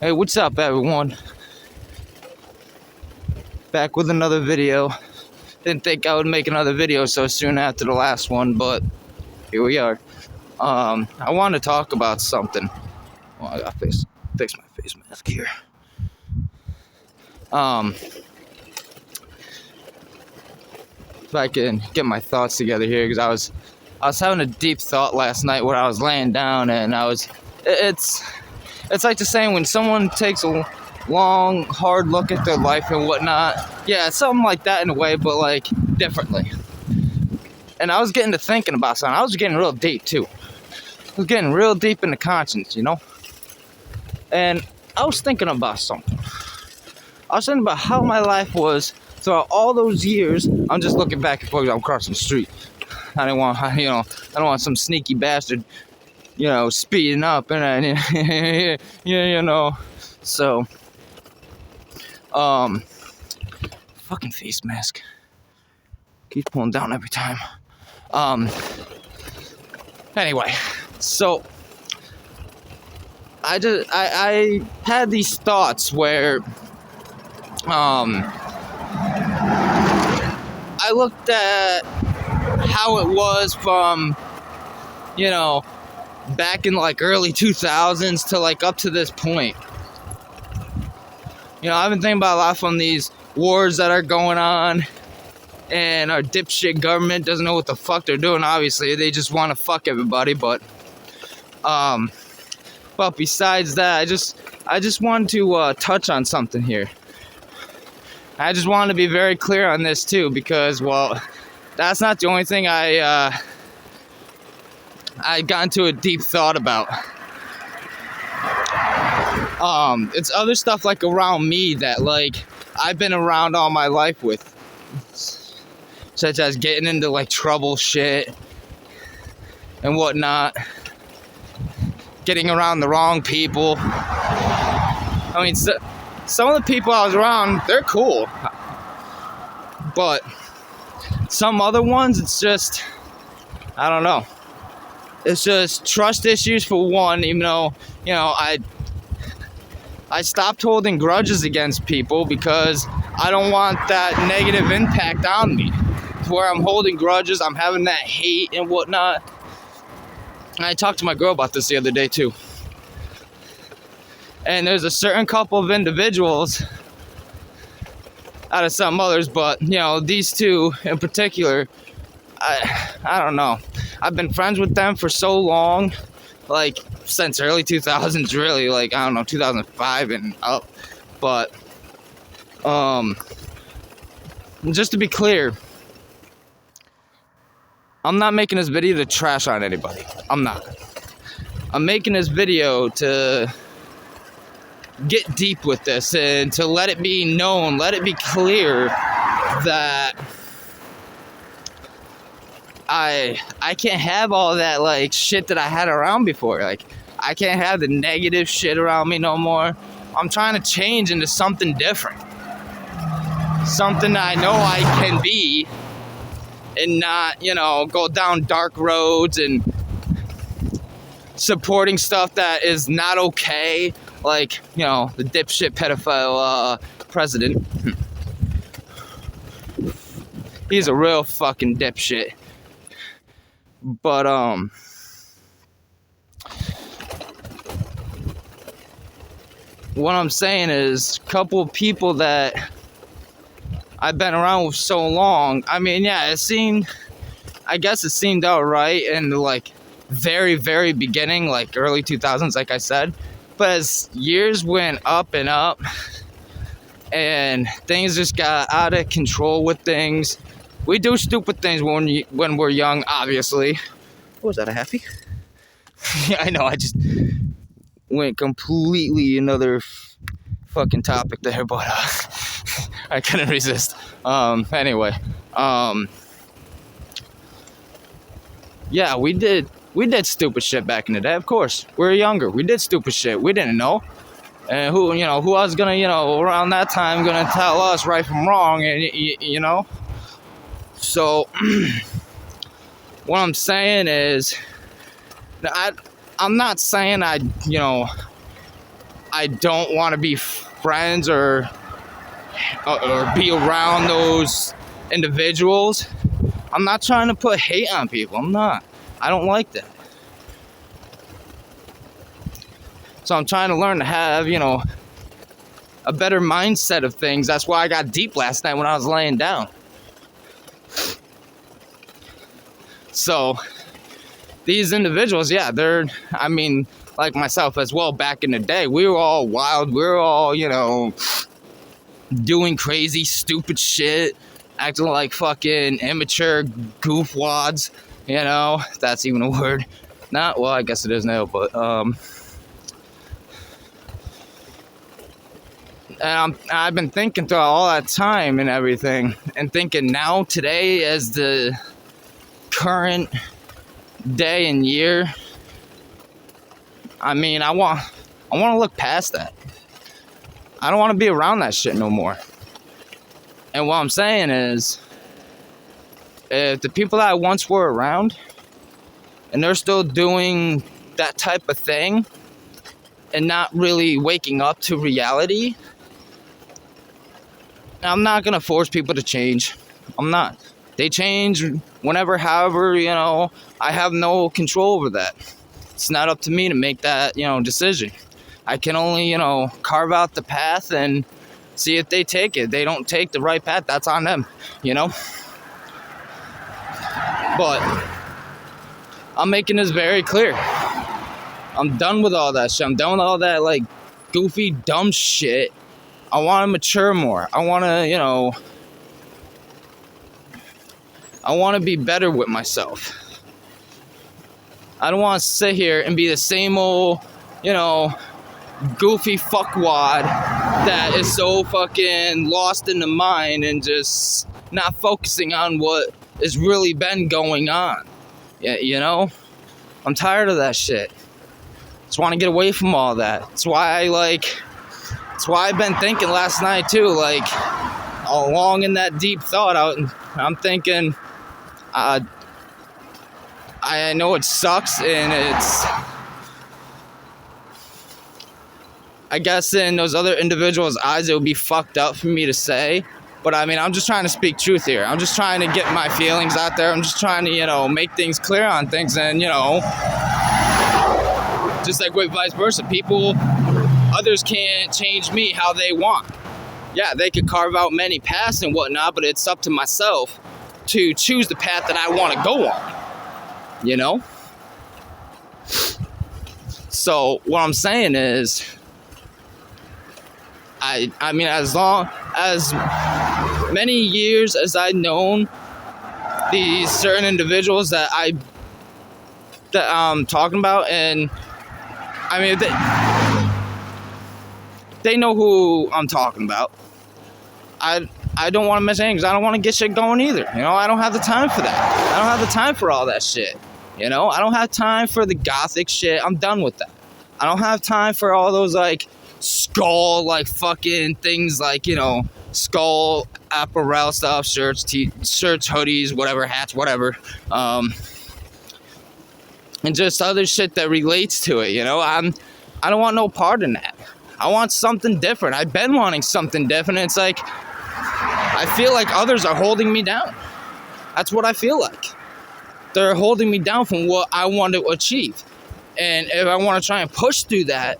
Hey, what's up, everyone? Back with another video. Didn't think I would make another video so soon after the last one, but here we are. I want to talk about something. Well, I gotta fix my face mask here. If I can get my thoughts together here, because I was having a deep thought last night where I was laying down, and it's like the saying when someone takes a long, hard look at their life and whatnot. Yeah, it's something like that in a way, but like differently. And I was getting to thinking about something. I was getting real deep too. I was getting real deep into conscience, you know? And I was thinking about something. I was thinking about how my life was throughout all those years. I'm just looking back and forth. I'm crossing the street. I don't want some sneaky bastard, speeding up and So, fucking face mask keeps pulling down every time. Anyway, so I had these thoughts where I looked at how it was from back in like early 2000s to like up to this point. I've been thinking about a lot from these wars that are going on, and our dipshit government doesn't know what the fuck they're doing. Obviously, they just want to fuck everybody. But besides that, I just wanted to touch on something here. I just wanted to be very clear on this too, because that's not the only thing I got into a deep thought about. It's other stuff like around me that like I've been around all my life with, such as getting into like trouble shit and whatnot, getting around the wrong people. I mean, some of the people I was around, they're cool, but some other ones, it's just, I don't know. It's just trust issues for one, even though, I stopped holding grudges against people because I don't want that negative impact on me. To where I'm holding grudges, I'm having that hate and whatnot. And I talked to my girl about this the other day too. And there's a certain couple of individuals out of some others, but these two in particular, I don't know. I've been friends with them for so long, like since early 2000s, really, like, I don't know, 2005 and up. But just to be clear, I'm not making this video to trash on anybody. I'm not. I'm making this video to get deep with this and to let it be known, let it be clear that I can't have all that like shit that I had around before. Like, I can't have the negative shit around me no more. I'm trying to change into something different. Something I know I can be and not, go down dark roads and supporting stuff that is not okay. Like, the dipshit pedophile president. He's a real fucking dipshit. But, what I'm saying is, a couple of people that I've been around with so long, I mean, yeah, I guess it seemed alright in the, like, very, very beginning, like, early 2000s, like I said. But as years went up and up, and things just got out of control with things. We do stupid things when we're young, obviously. What was that, a happy? Yeah, I know, I just went completely another fucking topic there, but I couldn't resist. Anyway, yeah, we did stupid shit back in the day, of course. We were younger. We did stupid shit. We didn't know. And who else gonna, around that time gonna tell us right from wrong, and, So, what I'm saying is, I'm not saying I I don't want to be friends or be around those individuals. I'm not trying to put hate on people. I'm not. I don't like that. So I'm trying to learn to have, a better mindset of things. That's why I got deep last night when I was laying down. So these individuals, yeah, like myself as well, back in the day, we were all wild. We were all, doing crazy, stupid shit, acting like fucking immature goofwads, if that's even a word. Not, well, I guess it is now, but, and I've been thinking throughout all that time and everything, and thinking now, today, as the current day and year, I want to look past that. I don't want to be around that shit no more. And what I'm saying is, if the people that I once were around, and they're still doing that type of thing, and not really waking up to reality, I'm not going to force people to change. I'm not. They change whenever, however, I have no control over that. It's not up to me to make that, decision. I can only, carve out the path and see if they take it. They don't take the right path, that's on them, But I'm making this very clear. I'm done with all that shit. I'm done with all that, goofy, dumb shit. I want to mature more. I want to, I want to be better with myself. I don't want to sit here and be the same old, goofy fuckwad that is so fucking lost in the mind and just not focusing on what has really been going on. Yeah, I'm tired of that shit. Just want to get away from all that. That's why I've been thinking last night too, along in that deep thought out. I'm thinking, I know it sucks, and I guess in those other individuals' eyes, it would be fucked up for me to say. But I'm just trying to speak truth here. I'm just trying to get my feelings out there. I'm just trying to, make things clear on things. And, just like with vice versa, others can't change me how they want. Yeah, they could carve out many paths and whatnot, but it's up to myself to choose the path that I want to go on. So what I'm saying is, as long as many years as I've known these certain individuals that I'm talking about, and they know who I'm talking about. I don't want to miss anything because I don't want to get shit going either. I don't have the time for that. I don't have the time for all that shit. I don't have time for the gothic shit. I'm done with that. I don't have time for all those skull fucking things skull apparel stuff, shirts, hoodies, whatever, hats, whatever, and just other shit that relates to it. I don't want no part in that. I want something different. I've been wanting something different. It's I feel like others are holding me down. That's what I feel like. They're holding me down from what I want to achieve. And if I want to try and push through that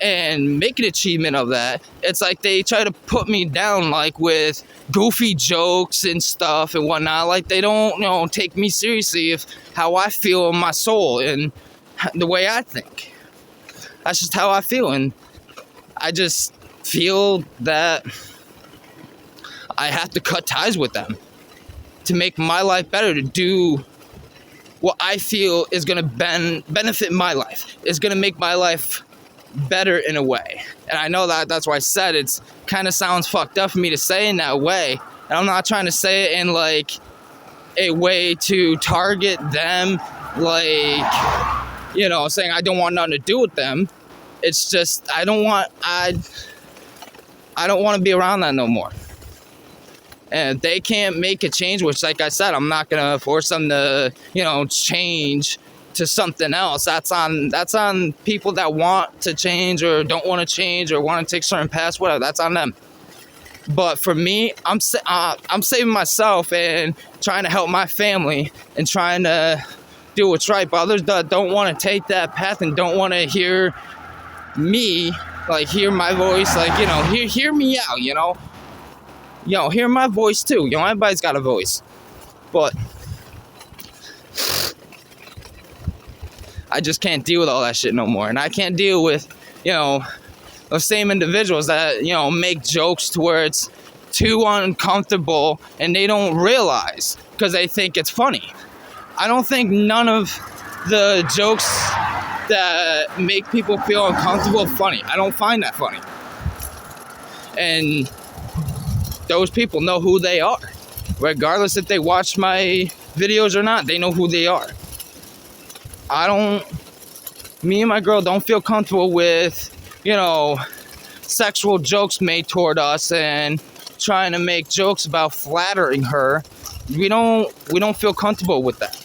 and make an achievement of that, it's they try to put me down with goofy jokes and stuff and whatnot. They don't take me seriously of how I feel in my soul and the way I think. That's just how I feel, and I just feel that I have to cut ties with them to make my life better, to do what I feel is going to benefit my life, is going to make my life better in a way. And I know that's why I said it's kind of sounds fucked up for me to say in that way. And I'm not trying to say it in a way to target them, saying I don't want nothing to do with them. It's just I don't want to be around that no more. And if they can't make a change, which, like I said, I'm not gonna force them to, change to something else. That's on people that want to change or don't want to change or want to take certain paths, whatever. That's on them. But for me, I'm saving myself and trying to help my family and trying to do what's right. But others that don't want to take that path and don't want to hear me, like hear my voice, like, you know, hear me out, you know, hear my voice too. You know, everybody's got a voice. But I just can't deal with all that shit no more. And I can't deal with, you know, the same individuals that, you know, make jokes to where it's too uncomfortable and they don't realize because they think it's funny. I don't think none of the jokes that make people feel uncomfortable funny. I don't find that funny. And those people know who they are. Regardless if they watch my videos or not, they know who they are. Me and my girl don't feel comfortable with, you know, sexual jokes made toward us and trying to make jokes about flattering her. We don't feel comfortable with that.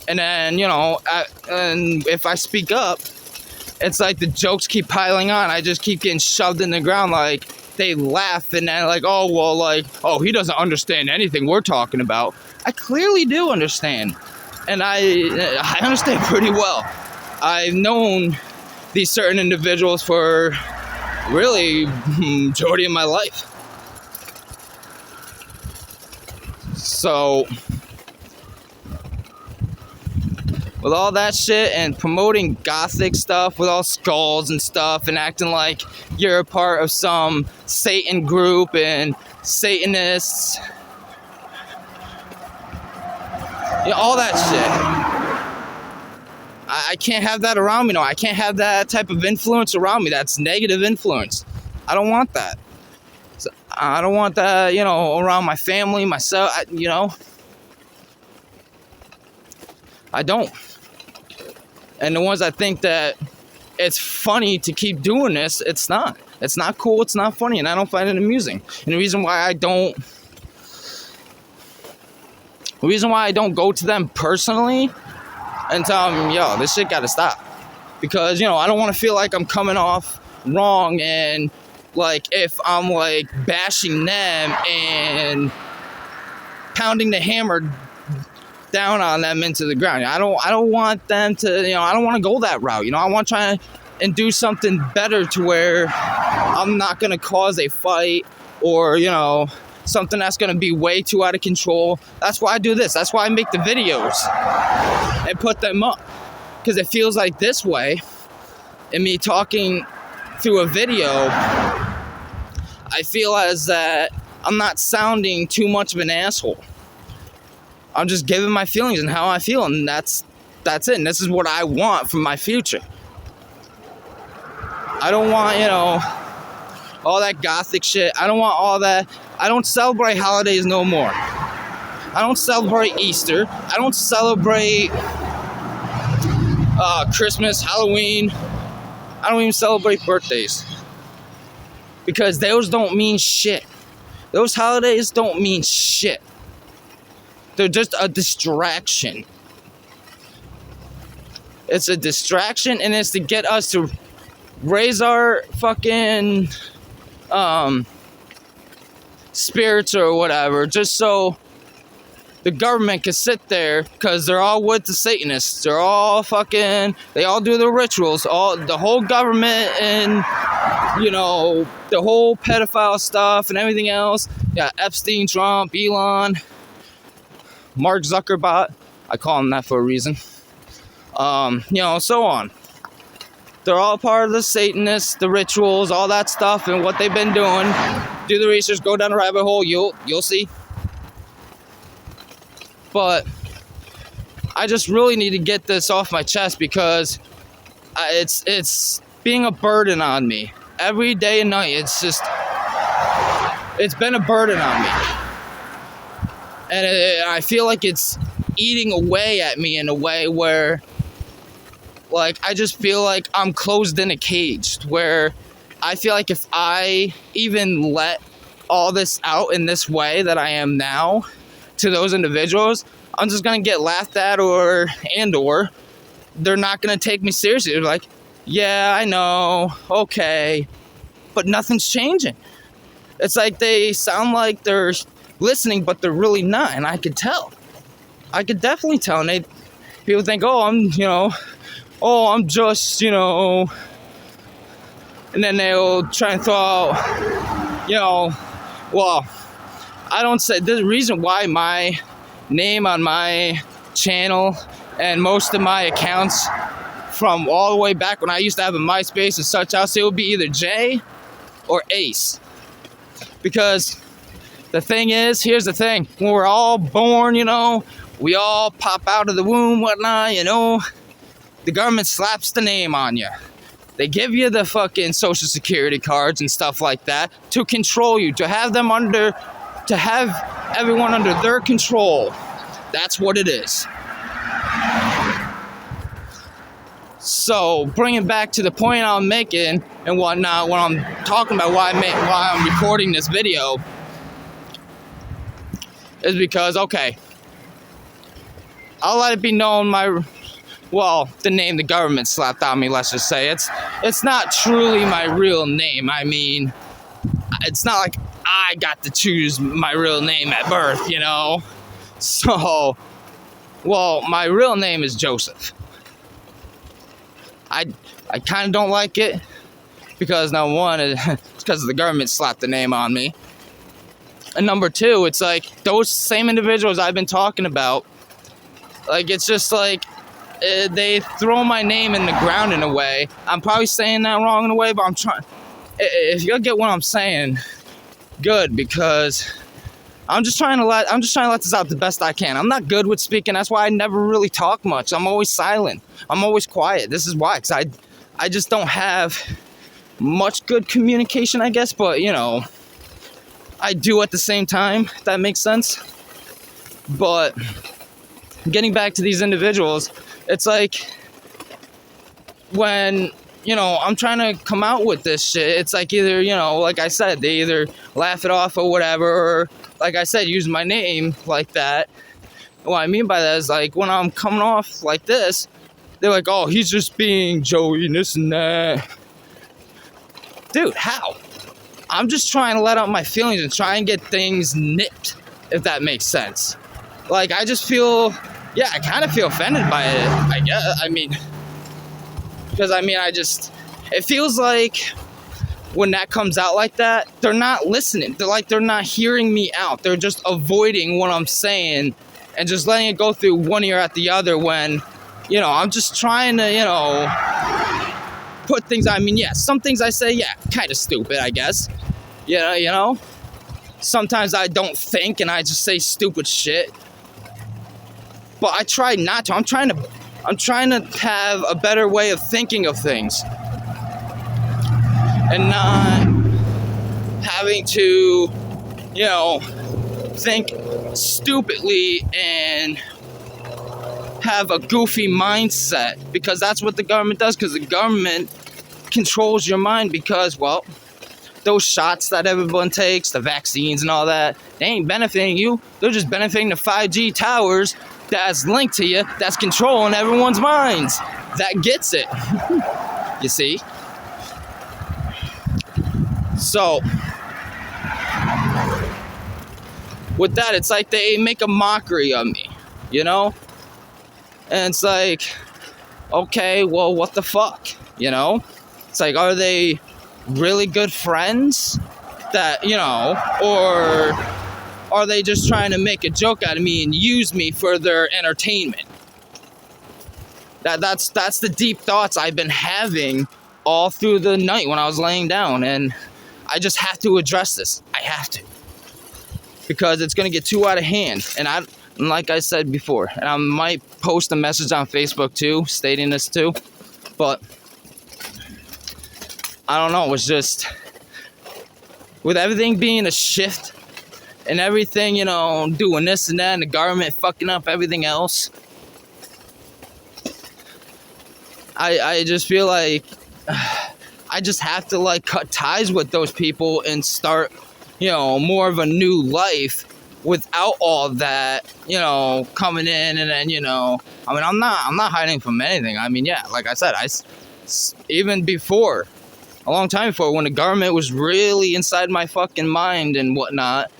And then, you know, and if I speak up, it's like the jokes keep piling on. I just keep getting shoved in the ground. Like, they laugh and then like, oh, well, like, oh, he doesn't understand anything we're talking about. I clearly do understand. And I understand pretty well. I've known these certain individuals for really majority of my life. So with all that shit and promoting gothic stuff with all skulls and stuff and acting like you're a part of some Satan group and Satanists, you know, all that shit. I can't have that around me. No, I can't have that type of influence around me. That's negative influence. I don't want that. So I don't want that, you know, around my family, myself, you know. I don't. And the ones that think that it's funny to keep doing this, it's not. It's not cool, it's not funny, and I don't find it amusing. And the reason why I don't go to them personally and tell them, yo, this shit gotta stop. Because, you know, I don't want to feel like I'm coming off wrong and like if I'm like bashing them and pounding the hammer down on them into the ground. I don't want them to, you know, I don't want to go that route. You know, I want to try and do something better to where I'm not going to cause a fight or, you know, something that's going to be way too out of control. That's why I do this. That's why I make the videos and put them up. Because it feels like this way, and me talking through a video, I feel as that I'm not sounding too much of an asshole. I'm just giving my feelings and how I feel, and that's it. And this is what I want for my future. I don't want, you know, all that gothic shit. I don't want all that. I don't celebrate holidays no more. I don't celebrate Easter. I don't celebrate Christmas, Halloween. I don't even celebrate birthdays. Because those don't mean shit. Those holidays don't mean shit. They're just a distraction. It's a distraction, and it's to get us to raise our fucking spirits or whatever, just so the government can sit there, because they're all with the Satanists. They all do the rituals. The whole government and, you know, the whole pedophile stuff and everything else. Yeah, Epstein, Trump, Elon, Mark Zuckerberg. I call him that for a reason. You know, so on. They're all part of the Satanists, the rituals, all that stuff, and what they've been doing. Do the research, go down the rabbit hole, you'll see. But I just really need to get this off my chest, because it's being a burden on me. Every day and night, it's been a burden on me. And I feel like it's eating away at me in a way where, like, I just feel like I'm closed in a cage, where I feel like if I even let all this out in this way that I am now to those individuals, I'm just going to get laughed at or they're not gonna take me seriously. They're like, yeah, I know, okay, but nothing's changing. It's like they sound like they're listening, but they're really not, and I could tell. I could definitely tell. And people think, oh, I'm just, and then they'll try and throw out, well, I don't say, the reason why my name on my channel and most of my accounts from all the way back when I used to have a MySpace and such else, it would be either Jay or Ace. Because the thing is, here's the thing, when we're all born, we all pop out of the womb, whatnot, the government slaps the name on you. They give you the fucking social security cards and stuff like that to control you, to have everyone under their control. That's what it is. So, bringing back to the point I'm making and whatnot, when I'm talking about why I'm recording this video, is because, okay, I'll let it be known the name the government slapped on me, let's just say. It's not truly my real name. I mean, it's not like I got to choose my real name at birth, So, my real name is Joseph. I kind of don't like it because, number one, it's because the government slapped the name on me. And number two, it's like those same individuals I've been talking about, like, it's just like they throw my name in the ground in a way. I'm probably saying that wrong in a way, but I'm trying. If you get what I'm saying, good, because I'm just trying to let this out the best I can. I'm not good with speaking. That's why I never really talk much. I'm always silent. I'm always quiet. This is why, because I just don't have much good communication, I guess. But, I do at the same time, if that makes sense. But getting back to these individuals, it's like when, I'm trying to come out with this shit, it's like either, like I said, they either laugh it off or whatever, or like I said, use my name like that. What I mean by that is, like, when I'm coming off like this, they're like, oh, he's just being Joey and this and that. Dude, how? I'm just trying to let out my feelings and try and get things nipped, if that makes sense. Like, I just feel, I kind of feel offended by it, I guess. Because it feels like when that comes out like that, they're not listening. They're not hearing me out. They're just avoiding what I'm saying and just letting it go through one ear at the other when, I'm just trying to, put things, some things I say, kind of stupid, I guess. Sometimes I don't think and I just say stupid shit. But I try not to. I'm trying to have a better way of thinking of things. And not having to, think stupidly and have a goofy mindset. Because that's what the government does. Because the government controls your mind because, those shots that everyone takes, the vaccines and all that, they ain't benefiting you. They're just benefiting the 5G towers that's linked to you, that's controlling everyone's minds. That gets it. You see? So, with that, it's like they make a mockery of me, And it's like, okay, well, what the fuck, It's like, are they really good friends that, or are they just trying to make a joke out of me and use me for their entertainment? That's the deep thoughts I've been having all through the night when I was laying down, and I just have to address this. I have to, because it's going to get too out of hand. And like I said before, and I might post a message on Facebook too, stating this too, but I don't know, it's just, with everything being a shift, and everything, doing this and that, and the government fucking up everything else, I just feel like I just have to, cut ties with those people and start, more of a new life without all that, coming in, and then, I mean, I'm not hiding from anything. I mean, yeah, like I said, even before, a long time before, when the government was really inside my fucking mind and whatnot,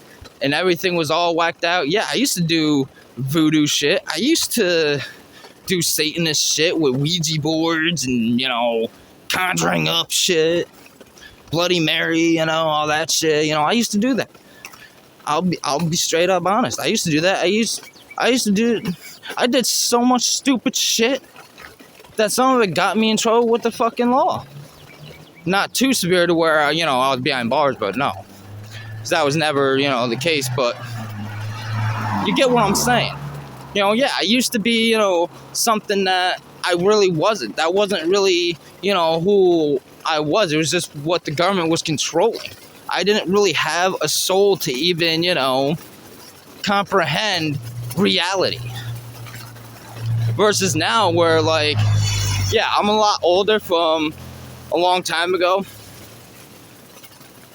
and everything was all whacked out, yeah, I used to do voodoo shit. I used to do Satanist shit with Ouija boards and, conjuring up shit, Bloody Mary, all that shit. I used to do that. I'll be straight up honest. I used to do that. I did so much stupid shit that some of it got me in trouble with the fucking law. Not too severe to where, I was behind bars, but no. Because that was never, the case, but you get what I'm saying. Yeah, I used to be, something that I really wasn't. That wasn't really, who I was. It was just what the government was controlling. I didn't really have a soul to even, comprehend reality. Versus now where, like, yeah, I'm a lot older from a long time ago.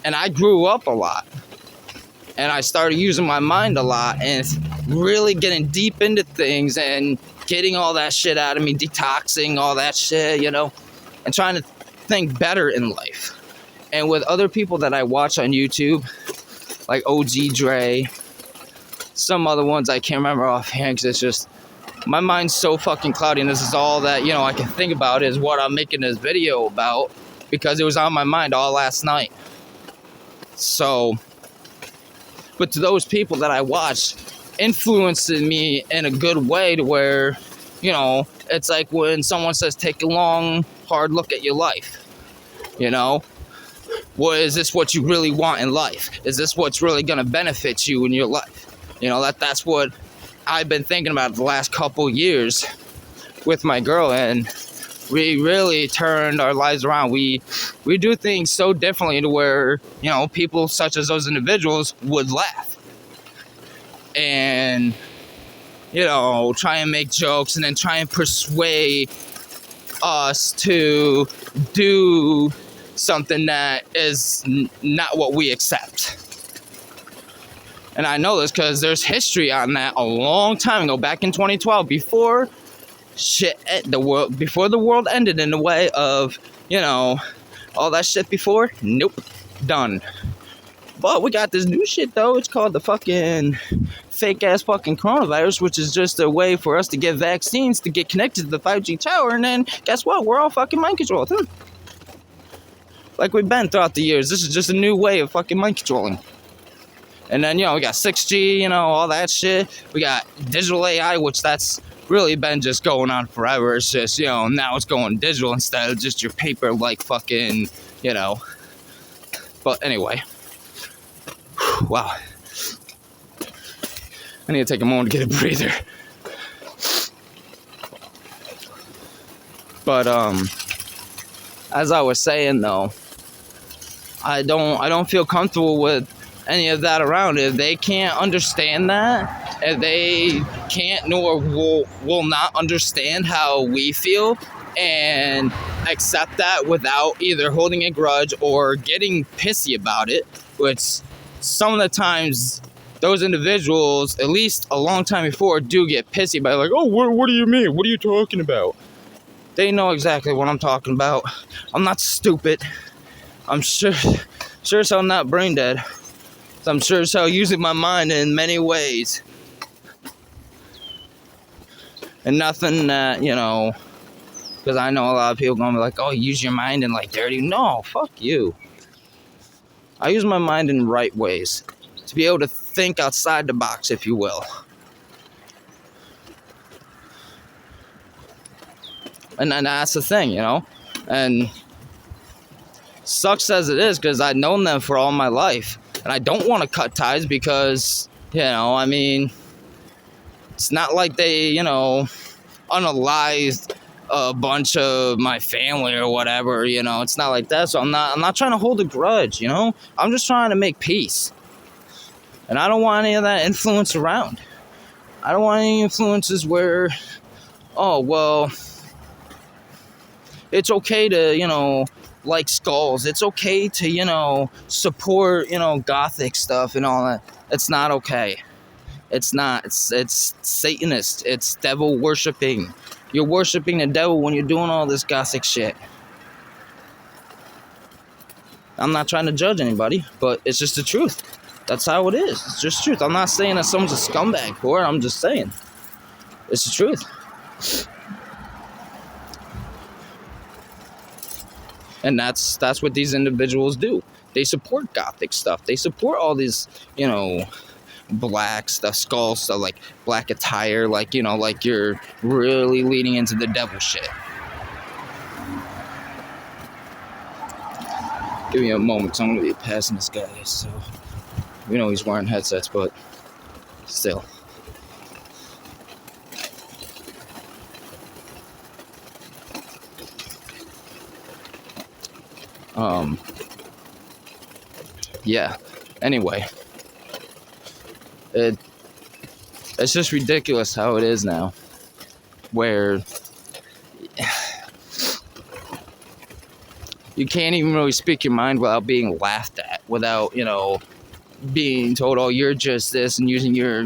And I grew up a lot. And I started using my mind a lot and really getting deep into things and getting all that shit out of me, detoxing all that shit, and trying to think better in life. And with other people that I watch on YouTube, like OG Dre, some other ones I can't remember offhand because it's just, my mind's so fucking cloudy, and this is all that, I can think about is what I'm making this video about because it was on my mind all last night. So, but to those people that I watch, influencing me in a good way to where, it's like when someone says, take a long, hard look at your life, Well, is this what you really want in life? Is this what's really going to benefit you in your life? That's what I've been thinking about the last couple years with my girl, and we really turned our lives around. We do things so differently to where, people such as those individuals would laugh. And, try and make jokes and then try and persuade us to do something that is not what we accept. And I know this because there's history on that a long time ago, back in 2012, before the world ended in the way of, all that shit before. Nope, done. But we got this new shit though. It's called the fucking fake ass fucking coronavirus, which is just a way for us to get vaccines to get connected to the 5G tower, and then guess what? We're all fucking mind controlled. Like we've been throughout the years. This is just a new way of fucking mind controlling. And then, we got 6G, all that shit. We got digital AI, which that's really been just going on forever. It's just, now it's going digital instead of just your paper, like fucking, But anyway. Wow. I need to take a moment to get a breather. But, as I was saying, though, I don't feel comfortable with any of that around. If they can't understand that, if they can't nor will not understand how we feel and accept that without either holding a grudge or getting pissy about it, which some of the times those individuals, at least a long time before, do get pissy by like, oh, what do you mean? What are you talking about? They know exactly what I'm talking about. I'm not stupid. I'm sure as hell not brain dead. I'm sure as hell using my mind in many ways. And nothing that, because I know a lot of people going to be like, oh, use your mind in like dirty. No, fuck you. I use my mind in right ways. To be able to think outside the box, if you will. And that's the thing, And sucks as it is because I've known them for all my life. And I don't want to cut ties because, it's not like they, unalized a bunch of my family or whatever, It's not like that. So I'm not trying to hold a grudge, I'm just trying to make peace. And I don't want any of that influence around. I don't want any influences where, oh, well, it's okay to, like skulls. It's okay to, support, gothic stuff and all that. It's not okay. It's not. It's Satanist. It's devil worshiping. You're worshiping the devil when you're doing all this gothic shit. I'm not trying to judge anybody, but it's just the truth. That's how it is. It's just truth. I'm not saying that someone's a scumbag for it. I'm just saying it's the truth. And that's what these individuals do. They support gothic stuff. They support all these, black stuff, skull stuff, like black attire, like, like you're really leading into the devil shit. Give me a moment, so I'm gonna be passing this guy, so he's wearing headsets, but still. Yeah. Anyway, it's just ridiculous how it is now, where you can't even really speak your mind without being laughed at, without, being told, oh, you're just this, and using your,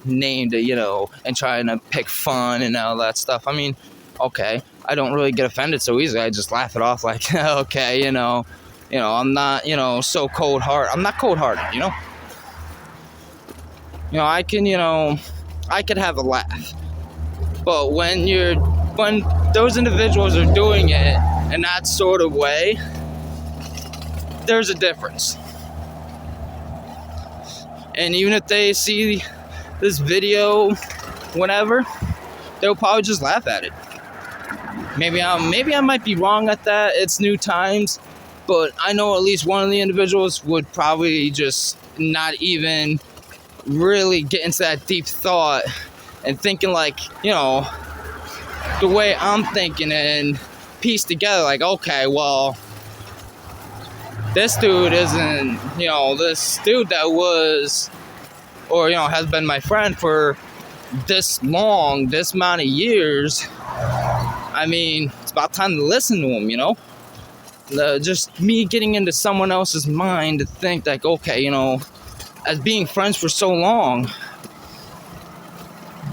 name to, and trying to pick fun and all that stuff. I mean, okay, I don't really get offended so easily. I just laugh it off like, okay, I'm not, so cold-hearted. I'm not cold-hearted, I can, I could have a laugh. But when those individuals are doing it in that sort of way, there's a difference. And even if they see this video, whatever, they'll probably just laugh at it. Maybe I might be wrong at that. It's new times. But I know at least one of the individuals would probably just not even really get into that deep thought and thinking like, the way I'm thinking and piece together like, okay, well, this dude isn't, this dude that was, or, has been my friend for this long, this amount of years. I mean, it's about time to listen to him, just me getting into someone else's mind to think like, okay, as being friends for so long,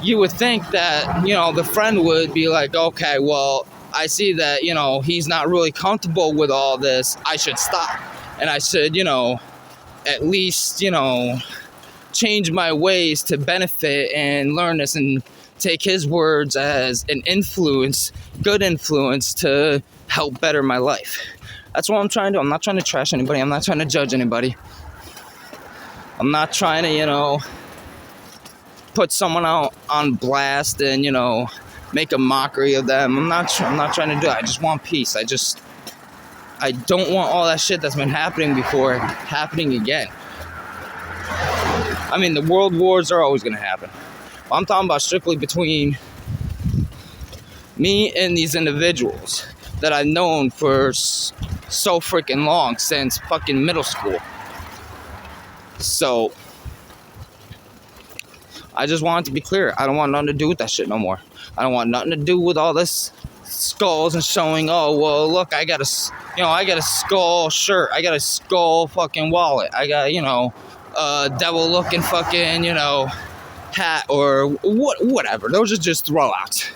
you would think that, the friend would be like, okay, well, I see that, he's not really comfortable with all this. I should stop. And I should, at least, change my ways to benefit and learn this and take his words as an influence, good influence to help better my life. That's what I'm trying to do. I'm not trying to trash anybody. I'm not trying to judge anybody. I'm not trying to, put someone out on blast and, make a mockery of them. I'm not trying to do it. I just want peace. I don't want all that shit that's been happening before happening again. I mean, the world wars are always going to happen. I'm talking about strictly between me and these individuals that I've known for so freaking long, since fucking middle school. So, I just want it to be clear. I don't want nothing to do with that shit no more. I don't want nothing to do with all this skulls and showing, oh, well, look, I got a skull shirt. I got a skull fucking wallet. I got, a devil-looking fucking, hat or whatever. Those are just throwouts.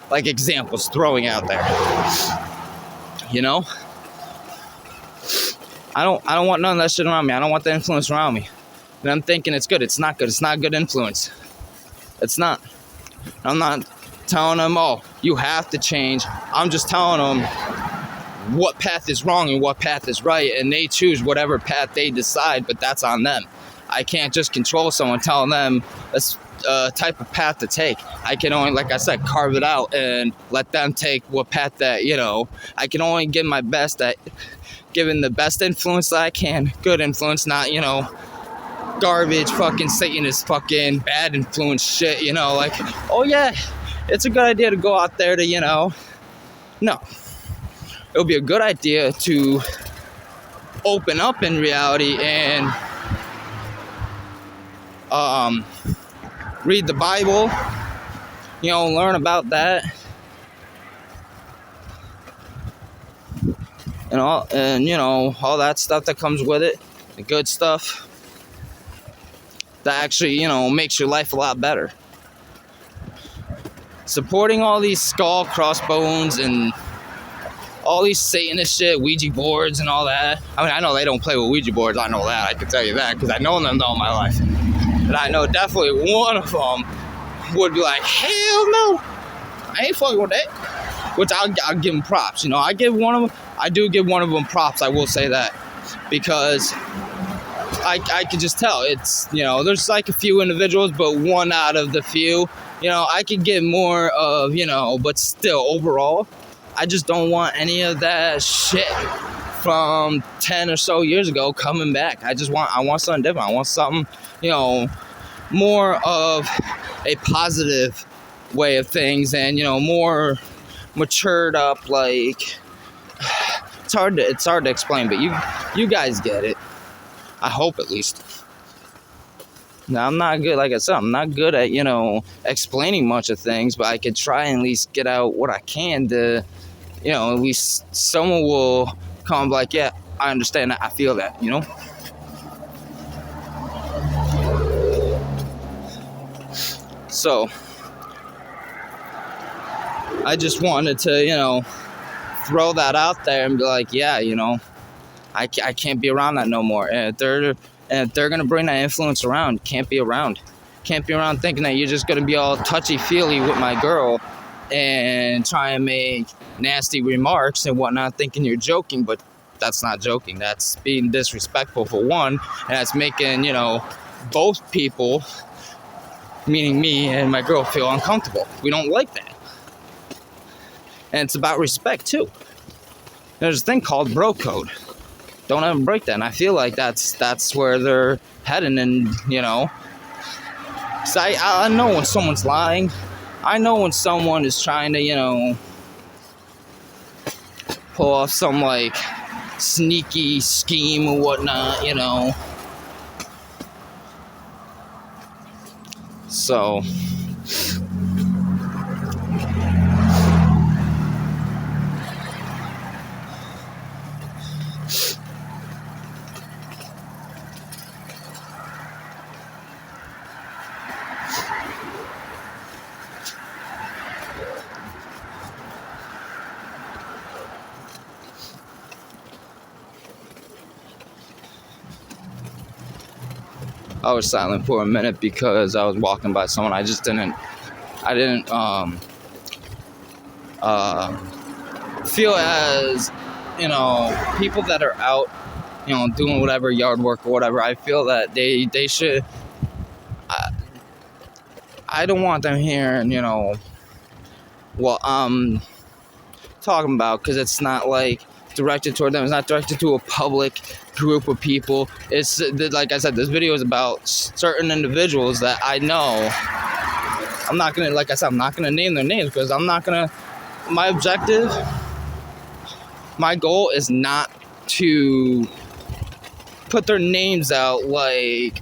Like examples throwing out there. I don't want none of that shit around me. I don't want the influence around me. And I'm thinking it's good. It's not good. It's not good influence. It's not. I'm not telling them, oh, you have to change. I'm just telling them what path is wrong and what path is right, and they choose whatever path they decide, but that's on them. I can't just control someone, telling them this type of path to take. I can only, like I said, carve it out and let them take what path that, I can only give my best at giving the best influence that I can. Good influence, not, garbage, fucking Satanist, fucking bad influence shit, like, oh yeah, it's a good idea to go out there to, no. It would be a good idea to open up in reality and read the Bible, learn about that. And all that stuff that comes with it, the good stuff. that actually, makes your life a lot better. Supporting all these skull crossbones and all these Satanist shit, Ouija boards and all that. I mean, I know they don't play with Ouija boards. I know that. I can tell you that because I've known them all my life. And I know definitely one of them would be like, hell no, I ain't fucking with that. Which I'll give them props. I do give one of them props. I will say that because I could just tell it's, there's like a few individuals, but one out of the few, I could get more of, but still overall, I just don't want any of that shit from 10 or so years ago coming back. I want something different. I want something, more of a positive way of things and, more matured up. Like, it's hard to explain, but you guys get it. I hope at least. Now, I'm not good, like I said, I'm not good at, explaining much of things, but I could try and at least get out what I can to, at least someone will come like, yeah, I understand that, I feel that, So, I just wanted to, throw that out there and be like, yeah, I can't be around that no more. And if they're gonna bring that influence around, can't be around thinking that you're just gonna be all touchy-feely with my girl and try and make nasty remarks and whatnot, thinking you're joking, but that's not joking. That's being disrespectful for one, and that's making, both people, meaning me and my girl, feel uncomfortable. We don't like that. And it's about respect too. There's a thing called bro code. Don't ever break that. And I feel like that's where they're heading. And so I know when someone's lying. I know when someone is trying to pull off some like sneaky scheme or whatnot. So. I was silent for a minute because I was walking by someone. I didn't feel as, people that are out, doing whatever, yard work or whatever. I feel that they should, I don't want them hearing, what I'm talking about, because it's not like directed toward them. It's not directed to a public group of people. It's like I said, this video is about certain individuals that I know. I'm not gonna name their names because my objective, my goal is not to put their names out like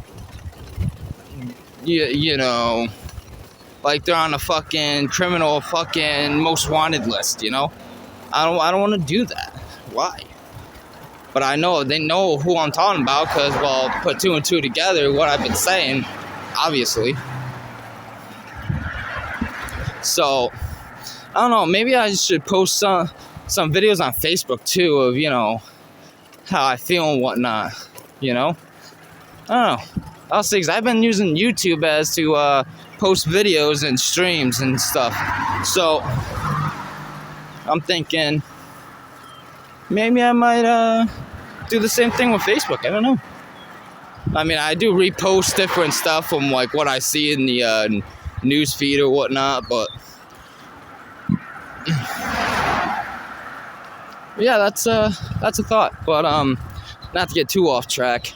like they're on a fucking criminal fucking most wanted list. I don't want to do that. Why? But I know they know who I'm talking about because, well, put two and two together, what I've been saying, obviously. So, I don't know, maybe I should post some videos on Facebook too of, how I feel and whatnot, I don't know. I'll see, because I've been using YouTube as to post videos and streams and stuff. So, I'm thinking maybe I might do the same thing with Facebook. I don't know. I mean, I do repost different stuff from like what I see in the news feed or whatnot, but yeah, that's a thought. But not to get too off track.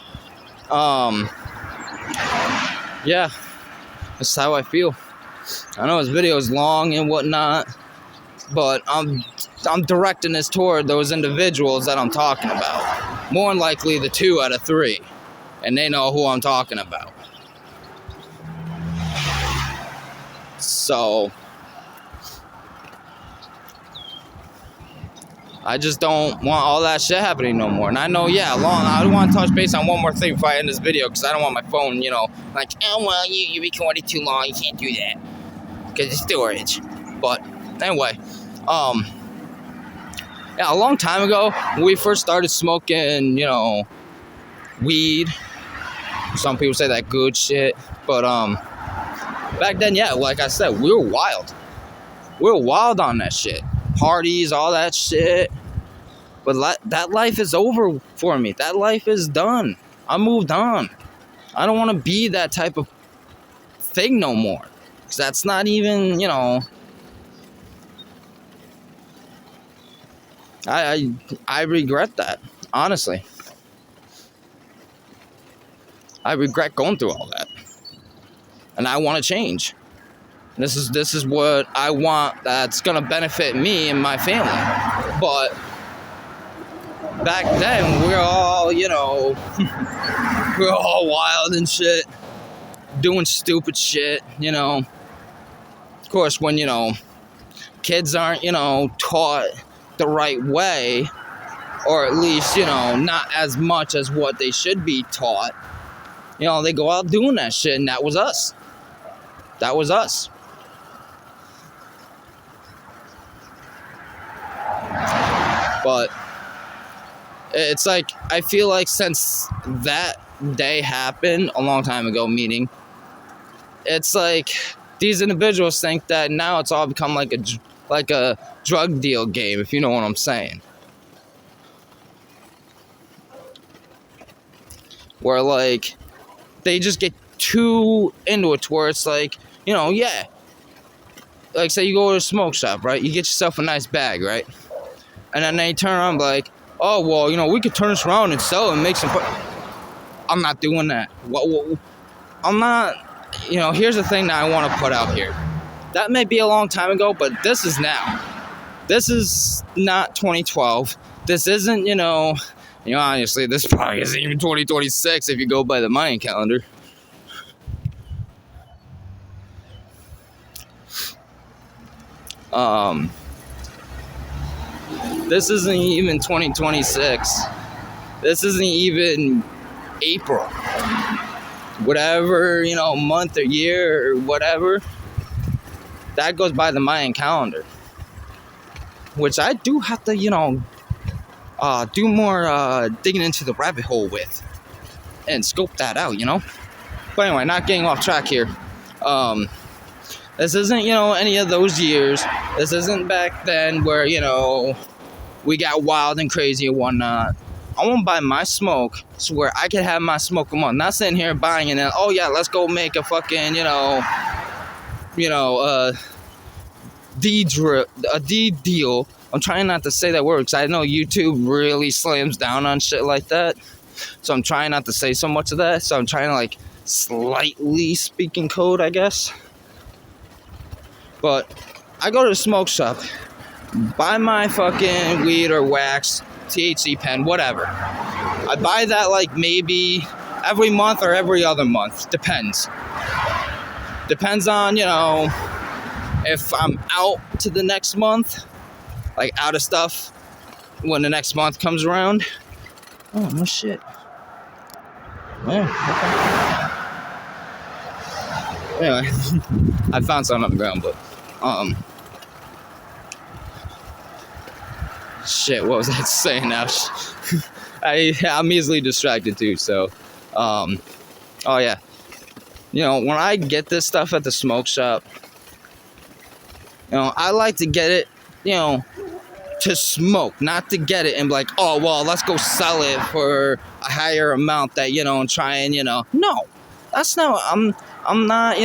Yeah, that's how I feel. I know his video is long and whatnot, but I'm directing this toward those individuals that I'm talking about. More than likely the 2 out of 3. And they know who I'm talking about. So, I just don't want all that shit happening no more. And I know, yeah, I want to touch base on one more thing before I end this video, because I don't want my phone, like, oh, well, you recorded too long, you can't do that, because it's storage. But anyway, yeah, a long time ago, when we first started smoking, weed. Some people say that good shit, but back then, yeah, like I said, we were wild. We were wild on that shit. Parties, all that shit. But that life is over for me. That life is done. I moved on. I don't want to be that type of thing no more. Because that's not even, I regret that, honestly. I regret going through all that. And I want to change. This is what I want that's going to benefit me and my family. But back then, we were all, we were all wild and shit. Doing stupid shit, Of course, when, kids aren't, taught the right way, or at least, not as much as what they should be taught, they go out doing that shit, and that was us. That was us. But it's like, I feel like since that day happened a long time ago, meaning, it's like these individuals think that now it's all become like a drug deal game, if you know what I'm saying. Where like they just get too into it to where it's like, yeah. Like say you go to a smoke shop, right? You get yourself a nice bag, right? And then they turn around like, oh, well, we could turn this around and sell it and make some... I'm not doing that. I'm not... here's the thing that I want to put out here. That may be a long time ago, but this is now. This is not 2012. This isn't, honestly, this probably isn't even 2026 if you go by the Mayan calendar. This isn't even 2026. This isn't even April. Whatever, month or year or whatever. That goes by the Mayan calendar. Which I do have to, do more digging into the rabbit hole with. And scope that out, But anyway, not getting off track here. This isn't, any of those years. This isn't back then where, we got wild and crazy and whatnot. I want to buy my smoke so where I can have my smoke a month. Not sitting here buying it and, oh yeah, let's go make a fucking, D deal. I'm trying not to say that word because I know YouTube really slams down on shit like that. So I'm trying not to say so much of that. So I'm trying to like slightly speak in code, I guess. But I go to the smoke shop, buy my fucking weed or wax, THC pen, whatever. I buy that like maybe every month or every other month. Depends. Depends on, if I'm out to the next month, like out of stuff when the next month comes around. Oh, no shit. Yeah, okay. Anyway, I found something on the ground, but, shit, what was I saying now? I'm easily distracted too, so, oh yeah. When I get this stuff at the smoke shop, I like to get it, to smoke, not to get it and be like, oh, well, let's go sell it for a higher amount that, and try and, no, that's not, I'm not,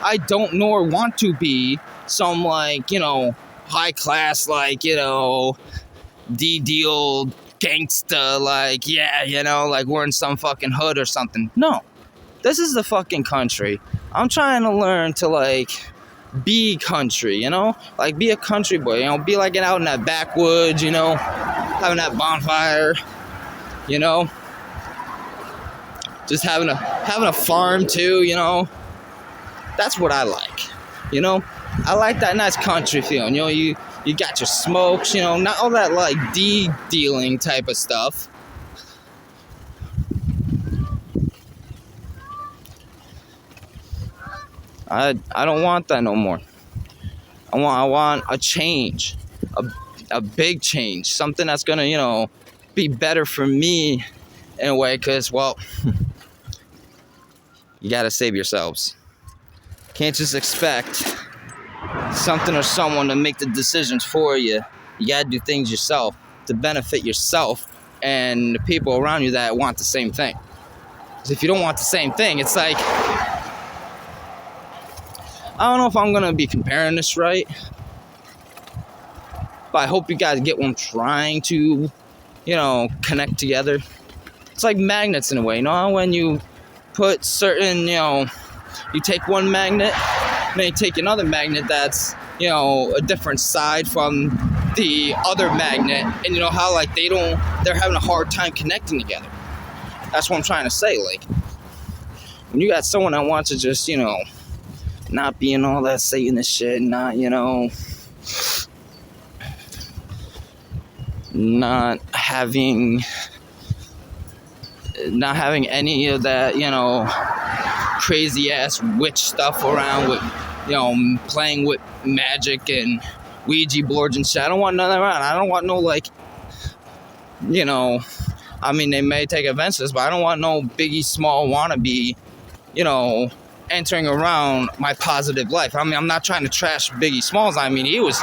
I don't nor want to be some like, high class, like, D-deal gangsta, like, yeah, like we're in some fucking hood or something. No, this is the fucking country. I'm trying to learn to, like, be country, like be a country boy, be like out in that backwoods, having that bonfire, just having a farm too, That's what I like, I like that nice country feeling, you You got your smokes, you know, not all that like dealing type of stuff. I don't want that no more. I want a change, a big change, something that's gonna, you know, be better for me in a way. Cause well, you gotta save yourselves. Can't just expect something or someone to make the decisions for you. You gotta do things yourself to benefit yourself and the people around you that want the same thing. Because if you don't want the same thing, it's like, I don't know if I'm gonna be comparing this right, but I hope you guys get what I'm trying to, you know, connect together. It's like magnets in a way, you know, when you put certain, you know, you take one magnet, and then you take another magnet that's, you know, a different side from the other magnet, and you know how like they're having a hard time connecting together. That's what I'm trying to say. Like, when you got someone that wants to just, you know, not be in all that Satanist shit, not, you know, not having any of that, you know, crazy ass witch stuff around with, you know, playing with magic and Ouija boards and shit. I don't want none of that around. I don't want no, like, you know, I mean, they may take offense to this, but I don't want no Biggie Small wannabe, you know, entering around my positive life. I mean, I'm not trying to trash Biggie Smalls. I mean, he was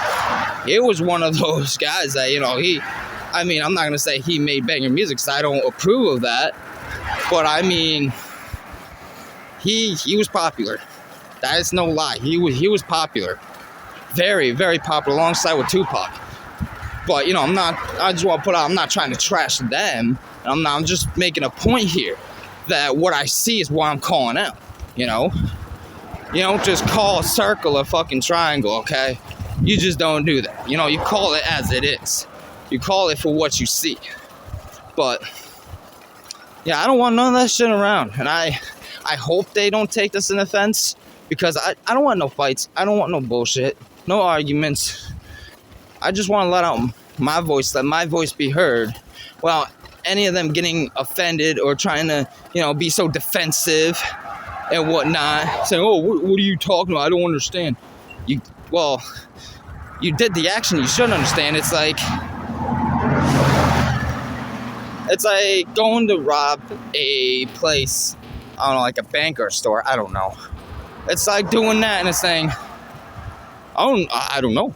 one of those guys that, you know, I mean, I'm not going to say he made banger music because I don't approve of that. But I mean, he was popular. That is no lie. He was popular. Very, very popular alongside with Tupac. But, you know, I just want to put out, I'm not trying to trash them. I'm just making a point here that what I see is what I'm calling out, you know? You don't just call a circle a fucking triangle, okay? You just don't do that. You know, you call it as it is. You call it for what you see. But, yeah, I don't want none of that shit around. And I hope they don't take this in offense, because I don't want no fights. I don't want no bullshit. No arguments. I just want to let out my voice, let my voice be heard, without any of them getting offended or trying to, you know, be so defensive and whatnot, saying, oh, what are you talking about? I don't understand. You did the action. You should understand. It's like going to rob a place, I don't know, like a bank or a store. I don't know. It's like doing that and it's saying, I don't know.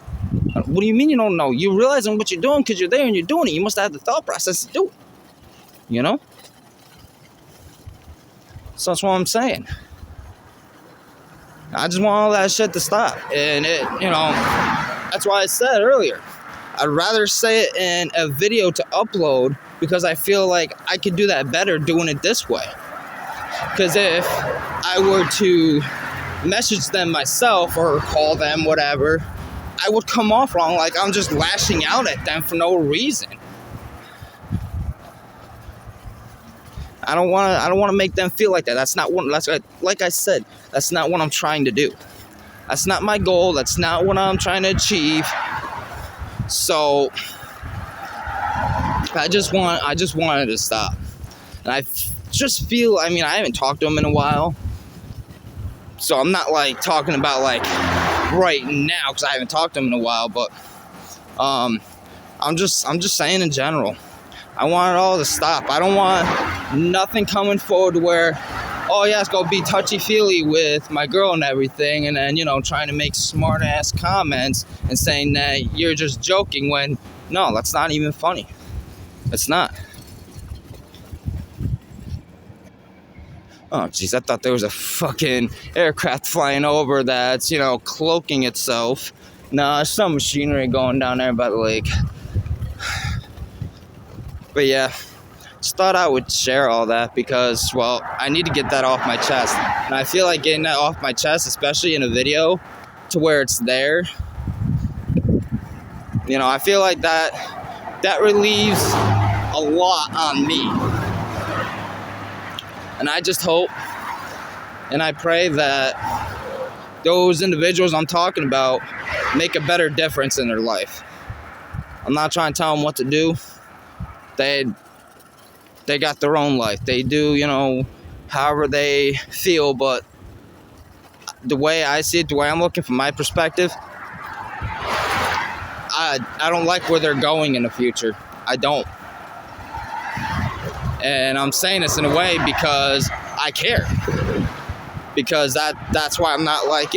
What do you mean you don't know? You're realizing what you're doing because you're there and you're doing it. You must have the thought process to do it. You know? So that's what I'm saying. I just want all that shit to stop. And it, you know, that's why I said earlier, I'd rather say it in a video to upload, because I feel like I could do that better doing it this way. Because if I were to message them myself or call them, whatever, I would come off wrong, like I'm just lashing out at them for no reason. I don't want to make them feel like that. That's not what, like I said, that's not what I'm trying to do. That's not my goal. That's not what I'm trying to achieve. So I just wanted to stop. And I just feel, I mean, I haven't talked to him in a while. So I'm not like talking about like right now, because I haven't talked to him in a while, but I'm just saying in general, I want it all to stop. I don't want nothing coming forward where, oh yeah, it's gonna be touchy-feely with my girl and everything, and then, you know, trying to make smart-ass comments and saying that you're just joking when, no, that's not even funny. It's not. Oh, jeez, I thought there was a fucking aircraft flying over that's, you know, cloaking itself. Nah, there's some machinery going down there by the lake. But yeah, just thought I would share all that because, well, I need to get that off my chest. And I feel like getting that off my chest, especially in a video, to where it's there, you know, I feel like that relieves a lot on me. And I just hope and I pray that those individuals I'm talking about make a better difference in their life. I'm not trying to tell them what to do. They got their own life. They do, however they feel, but the way I see it, the way I'm looking from my perspective, I don't like where they're going in the future. I don't. And I'm saying this in a way because I care. Because that's why I'm not like,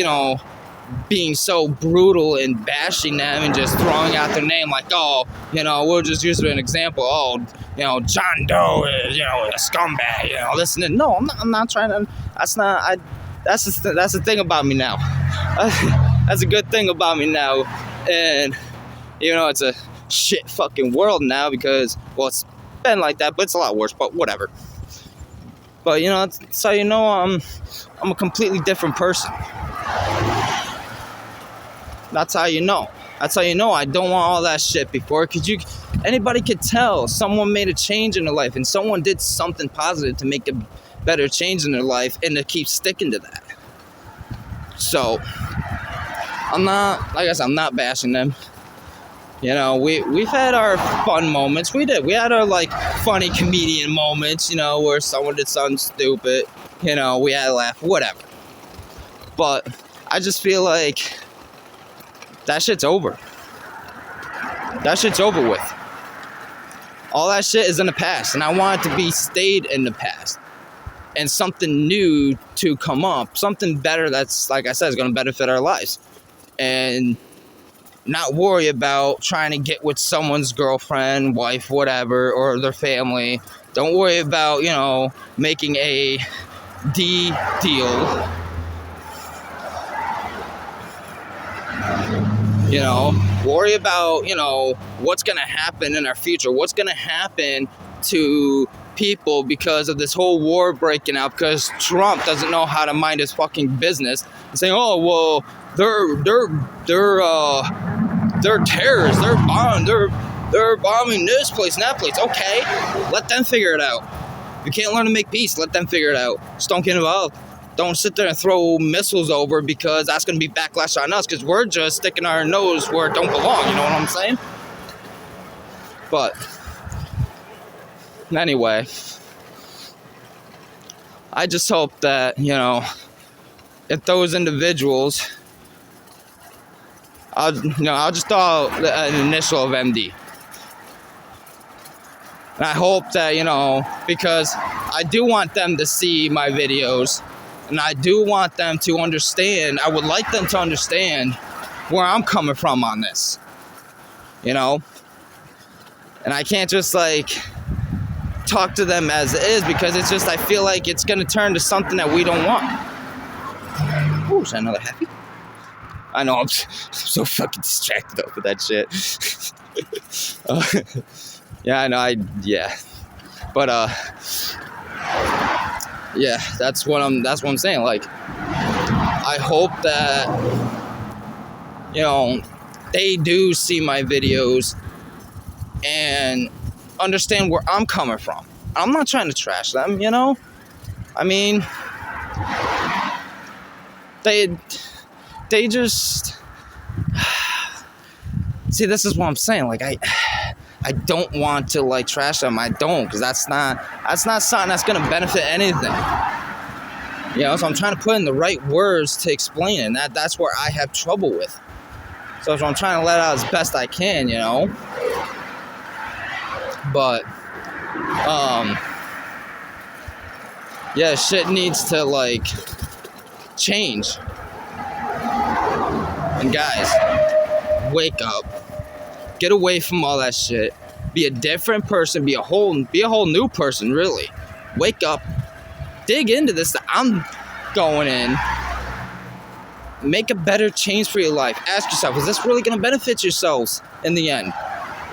being so brutal and bashing them and just throwing out their name like, oh, we'll just use it as an example. Oh, John Doe is, a scumbag, this and that. No, I'm not trying to. That's the thing about me now. That's a good thing about me now. And, it's a shit fucking world now because, well, it's been like that, but it's a lot worse, but whatever. But, that's how I'm a completely different person. That's how you know. That's how you know I don't want all that shit before. Because anybody could tell someone made a change in their life and someone did something positive to make a better change in their life and to keep sticking to that. So, I'm not bashing them. We've had our fun moments. We did. We had our, funny comedian moments, where someone did something stupid. We had a laugh, whatever. But I just feel like that shit's over. That shit's over with. All that shit is in the past, and I want it to be stayed in the past. And something new to come up, something better that's, like I said, is going to benefit our lives. And not worry about trying to get with someone's girlfriend, wife, whatever, or their family. Don't worry about, making a deal. Worry about, what's going to happen in our future. What's going to happen to people because of this whole war breaking out because Trump doesn't know how to mind his fucking business and saying, oh, well, they're terrorists, they're bombing this place and that place. Okay, let them figure it out. You can't learn to make peace, let them figure it out. Just don't get involved. Don't sit there and throw missiles over because that's going to be backlash on us because we're just sticking our nose where it don't belong, you know what I'm saying? But anyway, I just hope that, if those individuals, I'll just throw out an initial of MD. And I hope that, because I do want them to see my videos, and I do want them to understand, I would like them to understand where I'm coming from on this, And I can't just, talk to them as it is because it's just, I feel like it's going to turn to something that we don't want. Ooh, is that another happy? I know, I'm so fucking distracted over that shit. Yeah, I know, But, yeah, that's what I'm saying. I hope that, they do see my videos and understand where I'm coming from. I'm not trying to trash them, I mean, they just see, this is what I'm saying. I don't want to trash them. I don't, because that's not something that's gonna benefit anything. So I'm trying to put in the right words to explain it, and that's where I have trouble with. So I'm trying to let out as best I can, But yeah, shit needs to change. And guys, wake up. Get away from all that shit. Be a different person. Be a whole new person, really. Wake up. Dig into this that I'm going in. Make a better change for your life. Ask yourself, is this really going to benefit yourselves in the end?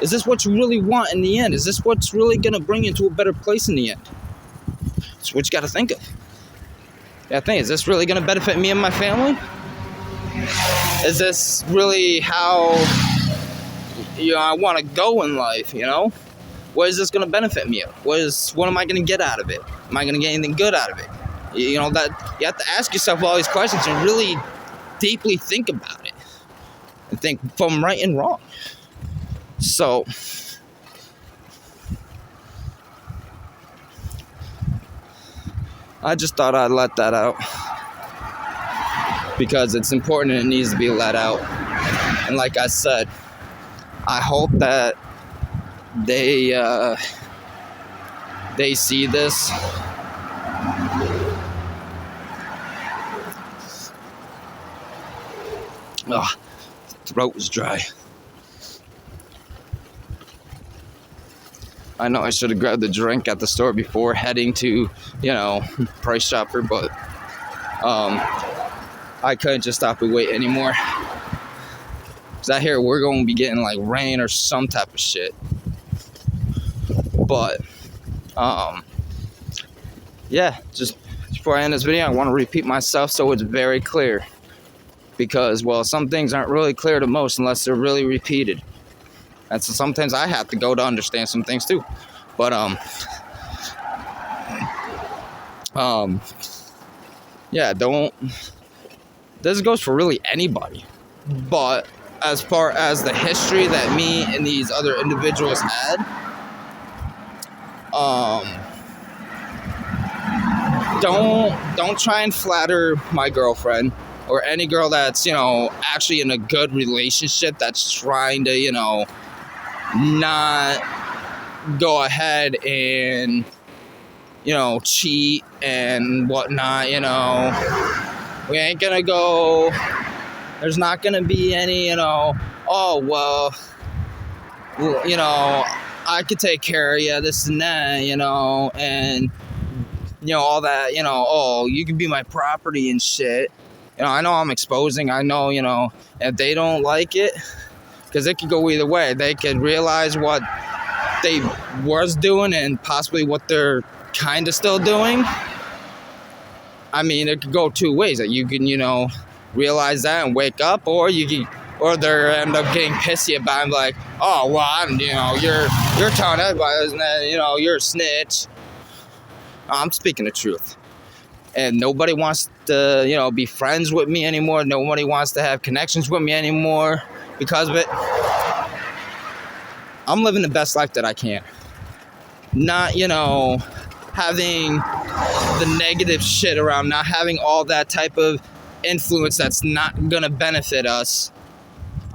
Is this what you really want in the end? Is this what's really going to bring you to a better place in the end? That's what you got to think of. You got to think, is this really going to benefit me and my family? Is this really how I want to go in life, What is this going to benefit me? What am I going to get out of it? Am I going to get anything good out of it? That you have to ask yourself all these questions and really deeply think about it and think from right and wrong. So I just thought I'd let that out because it's important and it needs to be let out. And like I said, I hope that they see this. Oh, throat was dry. I know I should have grabbed the drink at the store before heading to, Price Chopper, but I couldn't just stop and wait anymore. Because I hear we're going to be getting like rain or some type of shit. But, yeah, just before I end this video, I want to repeat myself so it's very clear. Because, well, some things aren't really clear to most unless they're really repeated. And so sometimes I have to go to understand some things too. But, yeah, this goes for really anybody. But as far as the history that me and these other individuals had, don't try and flatter my girlfriend or any girl that's, actually in a good relationship that's trying to, not go ahead and, cheat and whatnot, We ain't gonna go, there's not gonna be any, oh, well, I could take care of you, this and that, and, all that, oh, you can be my property and shit. I know I'm exposing, I know, if they don't like it, because it could go either way. They could realize what they was doing and possibly what they're kind of still doing. I mean, it could go two ways. That you can, realize that and wake up, or they end up getting pissy about it, like, oh, well, you're telling everybody, isn't that, you're a snitch. I'm speaking the truth. And nobody wants to, be friends with me anymore. Nobody wants to have connections with me anymore because of it. I'm living the best life that I can. Not, having the negative shit around, not having all that type of influence that's not going to benefit us.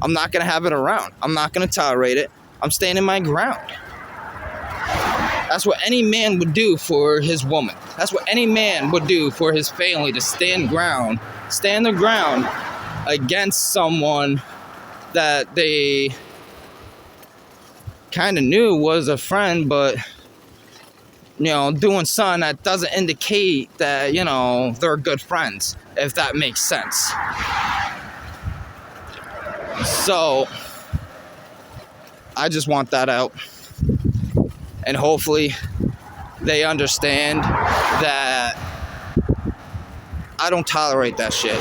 I'm not going to have it around. I'm not going to tolerate it. I'm standing my ground. That's what any man would do for his woman. That's what any man would do for his family, to stand their ground against someone that they kind of knew was a friend, but, doing something that doesn't indicate that, they're good friends, if that makes sense. So, I just want that out. And hopefully they understand that I don't tolerate that shit.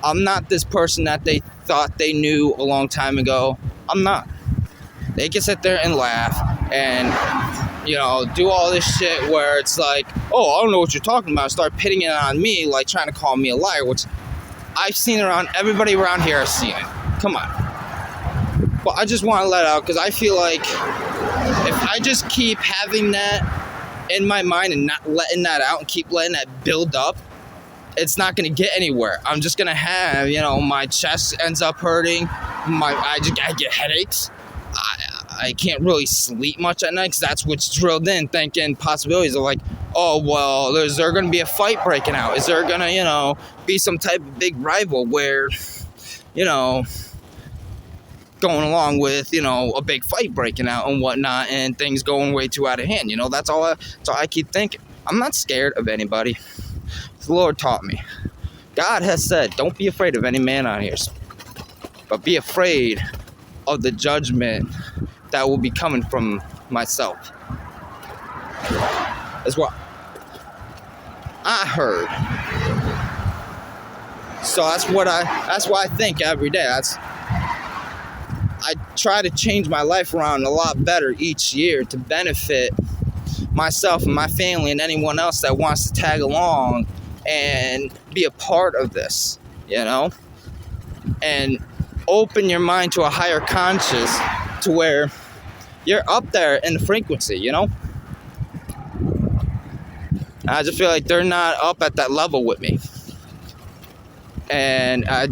I'm not this person that they thought they knew a long time ago. I'm not. They can sit there and laugh and, do all this shit where it's like, oh, I don't know what you're talking about. Start pitting it on me, like trying to call me a liar, which I've seen around, everybody around here has seen it. Come on. But I just want to let out because I feel like if I just keep having that in my mind and not letting that out and keep letting that build up, it's not going to get anywhere. I'm just going to have, my chest ends up hurting. I get headaches. I can't really sleep much at night because that's what's drilled in, thinking possibilities of like, oh, well, is there going to be a fight breaking out? Is there going to, be some type of big rival where, going along with, a big fight breaking out and whatnot and things going way too out of hand. That's all I keep thinking. I'm not scared of anybody. The Lord taught me. God has said, don't be afraid of any man on here, but be afraid of the judgment that will be coming from myself. That's what I heard. So that's what I think every day. I try to change my life around a lot better each year to benefit myself and my family and anyone else that wants to tag along and be a part of this. you know, and open your mind to a higher conscious to where you're up there in the frequency, you know. I just feel like they're not up at that level with me, and I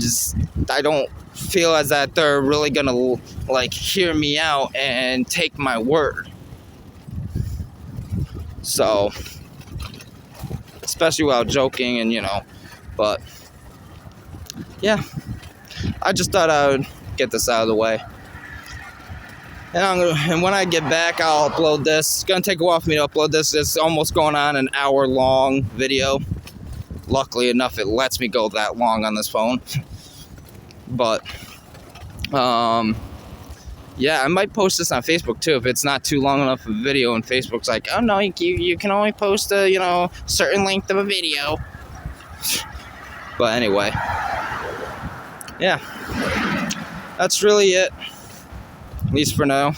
don't feel as that they're really gonna like hear me out and take my word. So, especially while joking, and you know, but yeah, I just thought I would get this out of the way. And when I get back, I'll upload this. It's gonna take a while for me to upload this. It's almost going on an hour-long video. Luckily enough, it lets me go that long on this phone. But yeah, I might post this on Facebook too if it's not too long enough of a video. And Facebook's like, oh no, you can only post a certain length of a video. But anyway, yeah, that's really it. At least for now.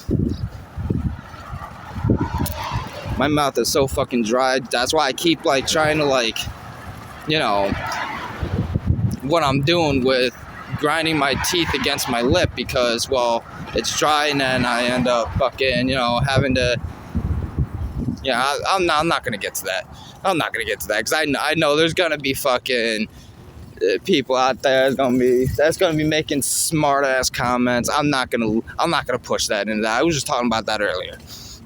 My mouth is so fucking dry. That's why I keep like trying to like, what I'm doing with grinding my teeth against my lip, because well, it's dry, and then I end up fucking having to. Yeah, I'm not gonna get to that. I'm not gonna get to that because I know there's gonna be fucking people out there that's gonna be making smart ass comments. I'm not gonna push that into that. I was just talking about that earlier.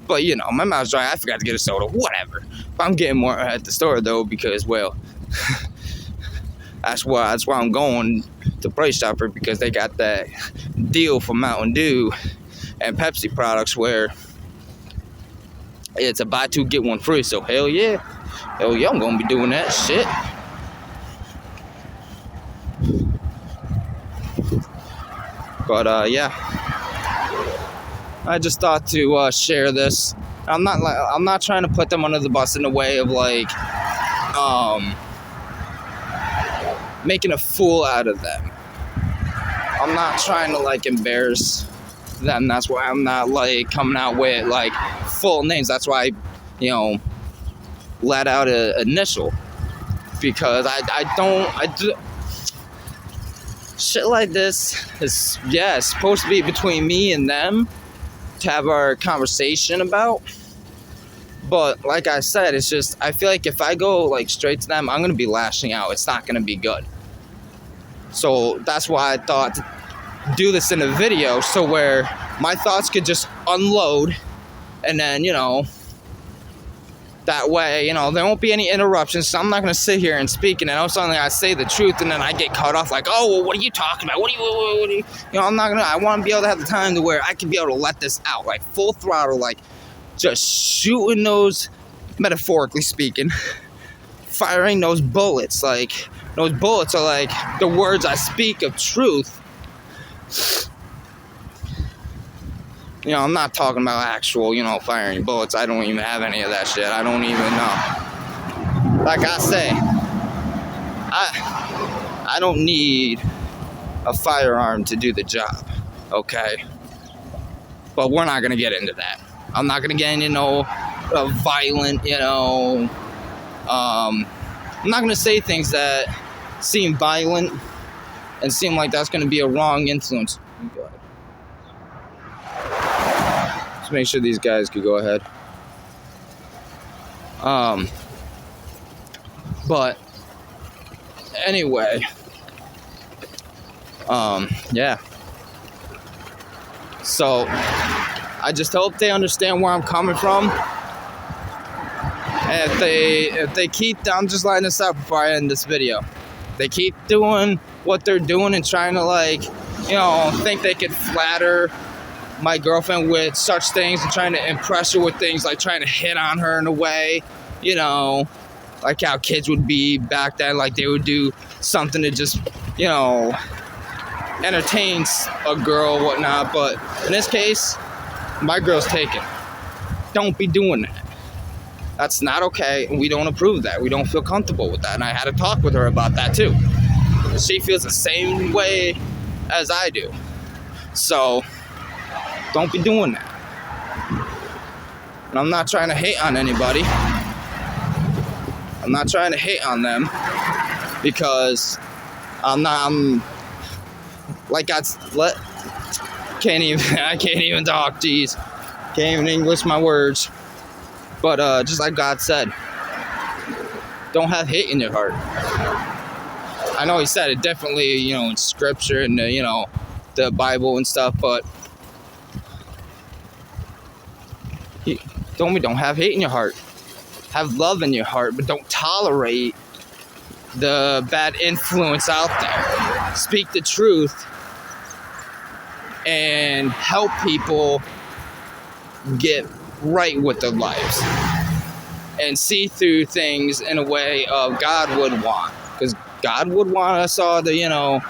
But my mouth's dry. I forgot to get a soda. Whatever. But I'm getting more at the store though, because well, that's why I'm going to Price Chopper, because they got that deal for Mountain Dew and Pepsi products where it's a buy two get one free. So hell yeah, I'm gonna be doing that shit. But yeah, I just thought to share this. I'm not trying to put them under the bus in a way of like making a fool out of them. I'm not trying to like embarrass them. That's why I'm not like coming out with like full names. That's why I let out an initial, because I do. Shit like this is, it's supposed to be between me and them to have our conversation about. But like I said, it's just, I feel like if I go like straight to them, I'm going to be lashing out. It's not going to be good. So that's why I thought to do this in a video, so where my thoughts could just unload, and then, that way, there won't be any interruptions. So I'm not going to sit here and speak, and then all of a sudden I say the truth, and then I get cut off like, oh, well, what are you talking about? What are you I'm not going to, I want to be able to have the time to where I can be able to let this out, like full throttle, like just shooting those, metaphorically speaking, firing those bullets. Like, those bullets are like the words I speak of truth. I'm not talking about actual, firing bullets. I don't even have any of that shit. I don't even know. Like I say, I don't need a firearm to do the job, okay? But we're not going to get into that. I'm not going to get into a violent, I'm not going to say things that seem violent and seem like that's going to be a wrong influence. Just make sure these guys could go ahead. But anyway, yeah. So I just hope they understand where I'm coming from. And if they keep, I'm just lighting this up before I end this video. They keep doing what they're doing and trying to like, think they could flatter my girlfriend with such things and trying to impress her with things like trying to hit on her in a way, like how kids would be back then, like they would do something to just, entertain a girl or whatnot. But in this case, my girl's taken. Don't be doing that. That's not okay, and we don't approve of that. We don't feel comfortable with that, and I had a talk with her about that too. She feels the same way as I do. So don't be doing that. And I'm not trying to hate on anybody. I'm not trying to hate on them, because I'm like can't even I can't even talk. Jeez, can't even English my words. But just like God said, don't have hate in your heart. I know He said it definitely, in Scripture and the Bible and stuff, but don't have hate in your heart. Have love in your heart, but don't tolerate the bad influence out there. Speak the truth and help people get right with their lives and see through things in a way of God would want. Because God would want us all to,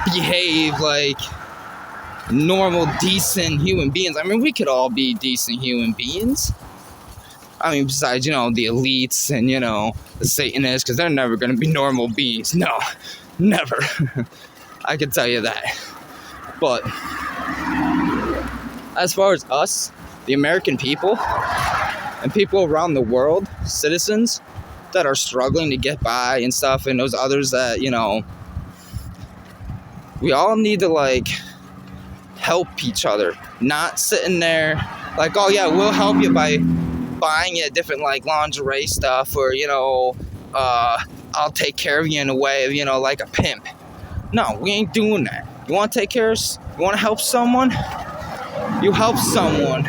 behave like normal, decent human beings. I mean, we could all be decent human beings. I mean, besides, the elites and, the Satanists, because they're never going to be normal beings. No, never. I can tell you that. But as far as us, the American people, and people around the world, citizens that are struggling to get by and stuff, and those others that, we all need to, help each other. Not sitting there like, oh, yeah, we'll help you by buying you different lingerie stuff, or I'll take care of you in a way of like a pimp. No, we ain't doing that. You want to take care of, you want to help someone, you help someone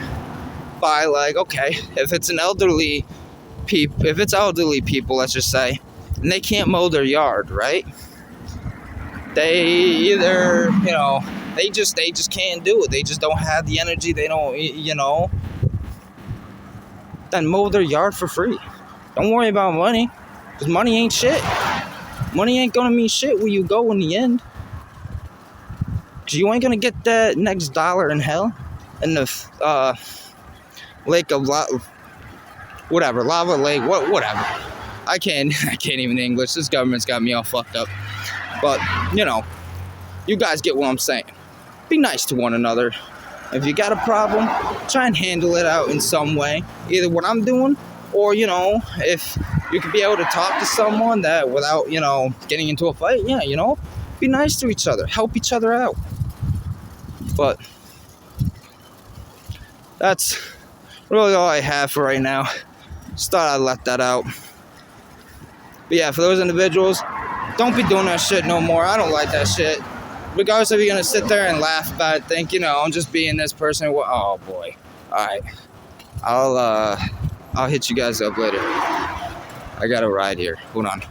by okay, if it's elderly people, let's just say, and they can't mow their yard, right? They either they just can't do it. They just don't have the energy. They don't then mow their yard for free. Don't worry about money, because money ain't shit. Money ain't gonna mean shit where you go in the end. Because you ain't gonna get that next dollar in hell, in the lake of lava lake, whatever. I can't even English. This government's got me all fucked up. But you guys get what I'm saying. Be nice to one another. If you got a problem, try and handle it out in some way. Either what I'm doing, or, if you could be able to talk to someone that without, getting into a fight, be nice to each other. Help each other out. But that's really all I have for right now. Just thought I'd let that out. But yeah, for those individuals, don't be doing that shit no more. I don't like that shit. Regardless if you're going to sit there and laugh about it, think, I'm just being this person. Oh, boy. All right. I'll hit you guys up later. I got a ride here. Hold on.